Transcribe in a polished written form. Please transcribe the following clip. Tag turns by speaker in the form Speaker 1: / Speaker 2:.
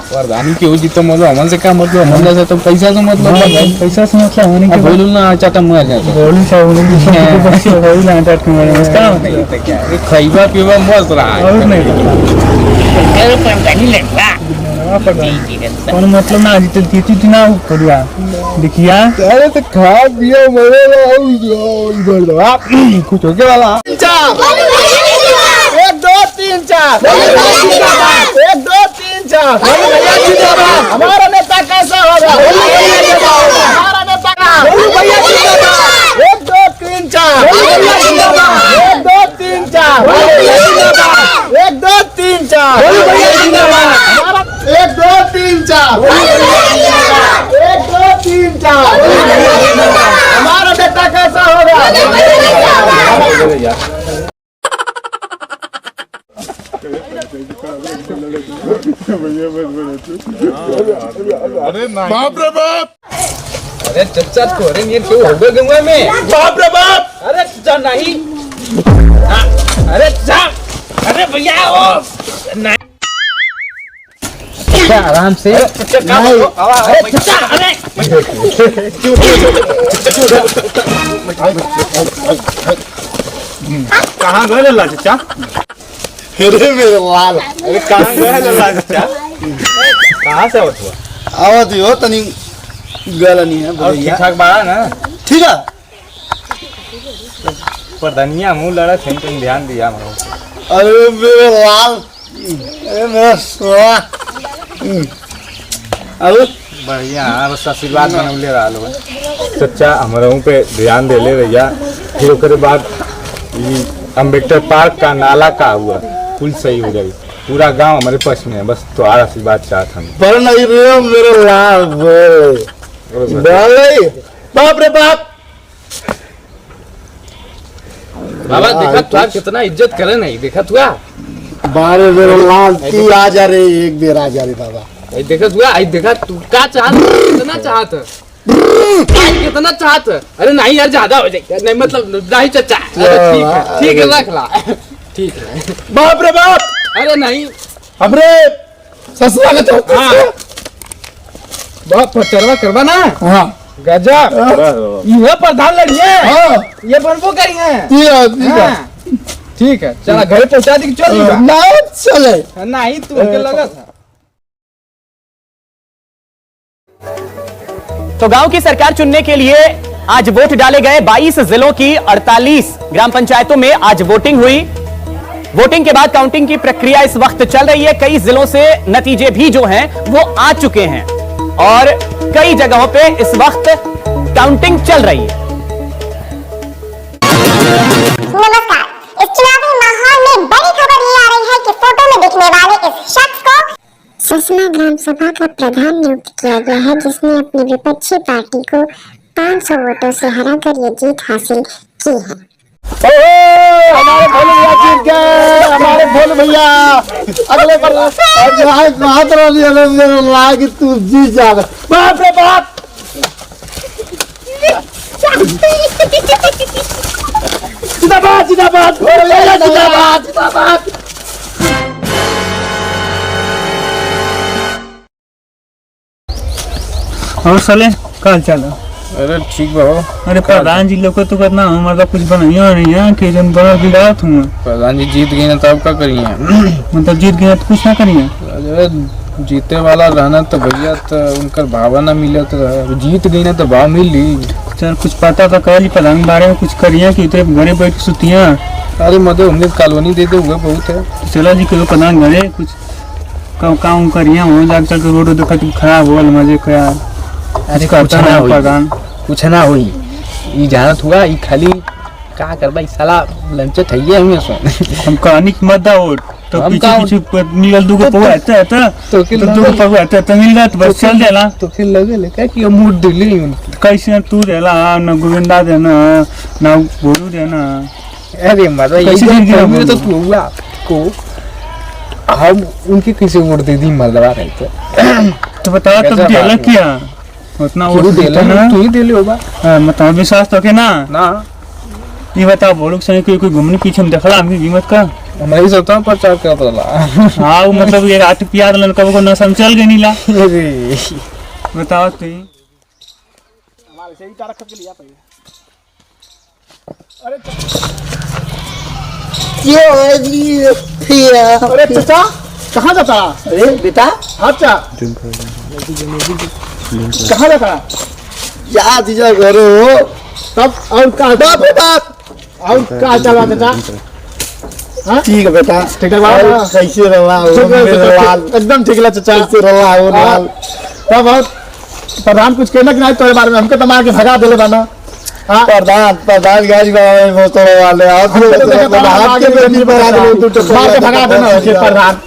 Speaker 1: प्रधानी क्यों जीतो मतलब हमन से क्या मतलब हमन से तो पैसा से मतलब भाई
Speaker 2: पैसा से मतलब होने के
Speaker 1: बोलू ना चाटा मर जाता
Speaker 2: बोलू सा उन्हें तो बच्चे होई ना टाट के मारे क्या मतलब
Speaker 1: क्या ये खाइबा पीवा मस्त रहा है
Speaker 2: और नहीं
Speaker 3: अरे प्रधानी लगवा
Speaker 2: कौन मतलब ना जीते जीती ना करिया देखिया
Speaker 1: अरे तो खा पियो मरे इधर दो आप कुछ हो गया वाला 1 2 3 4 1 2 3 4 हमारा नेता कैसा होगा हमारा नेता भैया 1 2 3 4 1 2 3 4 1 2 3 4 हमारा 1 2 3 4 1 2 3 4 हमारा नेता कैसा होगा
Speaker 4: अरे बाप रे बाप
Speaker 1: अरे चच्चा को अरे ये क्यों हो गए गंगा में
Speaker 4: बाप रे बाप
Speaker 1: अरे चच्चा नहीं अरे चच्चा अरे भैया ओ नहीं चच्चा आराम से चच्चा अरे चच्चा अरे
Speaker 4: कहाँ गए ला चाचा
Speaker 1: अरे मेरे लाल
Speaker 4: अरे कहाँ गए ला चाचा कहाँ से आवत हुआ
Speaker 1: आवत हो तनी गल नहीं है
Speaker 4: और ठीक ठाक बाड़ा ना
Speaker 1: ठीक है
Speaker 4: प्रधानिया मुँह लड़ा थे तुम ध्यान दिया मरो
Speaker 1: अरे मेरे लाल अरे मेरा सोना अब
Speaker 4: बढ़िया बस आशीर्वाद बनौले रहा लोग सच्चा हमारा पे ध्यान दे ले भैया फिर उसके बाद ये अम्बेडकर पार्क का नाला का हुआ पुल सही हो जाएगी पूरा गांव हमारे पास में है बस तो आशीर्वाद चाहता हम
Speaker 1: पर नहीं रे मेरे लाल बाप रे बाप
Speaker 5: बाबा देखा तुआ कितना इज्जत करे नहीं देखा तुआ
Speaker 1: बारे मेरे लाल तू आ जा रे एक बेर आ जा रे बाबा
Speaker 5: आई देखा तुआ आई देखा तू का चाहत कितना चाहत कितना चाहत अरे नहीं यार ज्यादा हो जाएगा नहीं मतलब नहीं चाचा अरे ठीक है रख ला ठीक है
Speaker 1: बाप रे बाप
Speaker 5: अरे नहीं
Speaker 1: हमरे ससुरा का तो
Speaker 5: हाँ बाप प्रचारवा करवा ना
Speaker 1: हां
Speaker 5: गजब ये प्रधान लड़िए
Speaker 1: हां
Speaker 5: ये बनबो करिए
Speaker 1: ठीक है
Speaker 5: ठीक है चला घर पहुंचा दी चल
Speaker 1: ना चले
Speaker 5: नहीं तू के लगा था
Speaker 6: तो गांव की सरकार चुनने के लिए आज वोट डाले गए 22 जिलों की 48 ग्राम पंचायतों में आज वोटिंग हुई। वोटिंग के बाद काउंटिंग की प्रक्रिया इस वक्त चल रही है। कई जिलों से नतीजे भी जो हैं वो आ चुके हैं और कई जगहों पे इस वक्त काउंटिंग चल रही है।
Speaker 7: नमस्कार, इस चुनावी माहौल में बड़ी खबर ये आ रही है कि फोटो में दिखने वाले इस शख्स को ससना ग्राम सभा का प्रधान नियुक्त किया गया है, जिसने अपनी विपक्षी पार्टी को 500 वोटों से हराकर ये जीत हासिल की है।
Speaker 1: हमारे भोले भैया जीत गए हमारे भोले भैया अगले पर हाथ रहा कि तू जीत जाएगा बाप रे बाप जिंदाबाद जिंदाबाद भोले भैया जिंदाबाद जिंदाबाद
Speaker 2: और साले कल चलो
Speaker 4: अरे ठीक बाबा
Speaker 2: अरे प्रधान जी लोग को तो करना हमारा कुछ बनाइयो नहीं है कि जन बड़ा दिला तुम
Speaker 4: प्रधान जी जीत गए ना तो अब क्या करिए
Speaker 2: मतलब जीत गया तो कुछ ना करिए
Speaker 4: अरे जीते वाला रहना तो भैया तो उनका भावा ना मिले तो जीत गई ना तो भाव मिल ली
Speaker 2: चल कुछ पता तो कर ली प्रधान के बारे में कुछ करिए कि इतने घरे बैठ के सुतिया
Speaker 4: अरे मदे हमने कॉलोनी दे दे हुए बहुत है
Speaker 2: चलो जी कहो प्रधान घरे कुछ काम करिए हो जाके चल के रोड देखा खराब हो मजे क्या
Speaker 5: अरे कुछ ना हुई कुछ ना हुई ये जानत हुआ ये खाली का करबा ई साला लंच थइए हमें सो
Speaker 2: हम कहानी की मत दाओ तो पीछे पीछे मिल दू को पहुंचा तो दू को पहुंचा तो मिल गया तो बस चल देला
Speaker 4: तो फिर लगे ले क्या कि मूड दिल्ली
Speaker 2: कैसे तू देला न गोविंदा देना न बोलू देना
Speaker 4: अरे मजा ये तो तू हुआ को हम उनके कैसे वोट दे दी मरदवा रहे
Speaker 2: तो बता तब देला क्या उतना वोट देला ना
Speaker 4: तू ही दे ले होगा
Speaker 2: मतलब विश्वास तो के ना
Speaker 4: ना
Speaker 2: ये बता बोलू संग कोई घूमने पीछे में देखला हमकी कीमत का
Speaker 5: नहीं सोचता प्रचार करत रहला
Speaker 2: हाँ वो मतलब ये रात पिया दिलन कब को नशा में चल गई नीला बताओ तो
Speaker 1: हमारे से ईटा रख के लिया पहले अरे चाचा कहाँ जाता? अरे बेटा अच्छा कहाँ जाता?
Speaker 8: जा दीजिए घर हो
Speaker 1: तब और कहाँ बेटा और कहाँ चला चाचा?
Speaker 8: ठीक है बेटा
Speaker 1: ठीक है बाबा
Speaker 8: कैसे रहा हो
Speaker 1: एकदम ठीक है चाचा
Speaker 8: कैसे रहा हो लाल
Speaker 1: तब और प्रधान कुछ कहना कि नहीं तोरे बारे में हमके तो मार के भगा देले बाना
Speaker 8: प्रधान गाड़ी में तो वाले आप
Speaker 1: मार के भगा देना प्रधान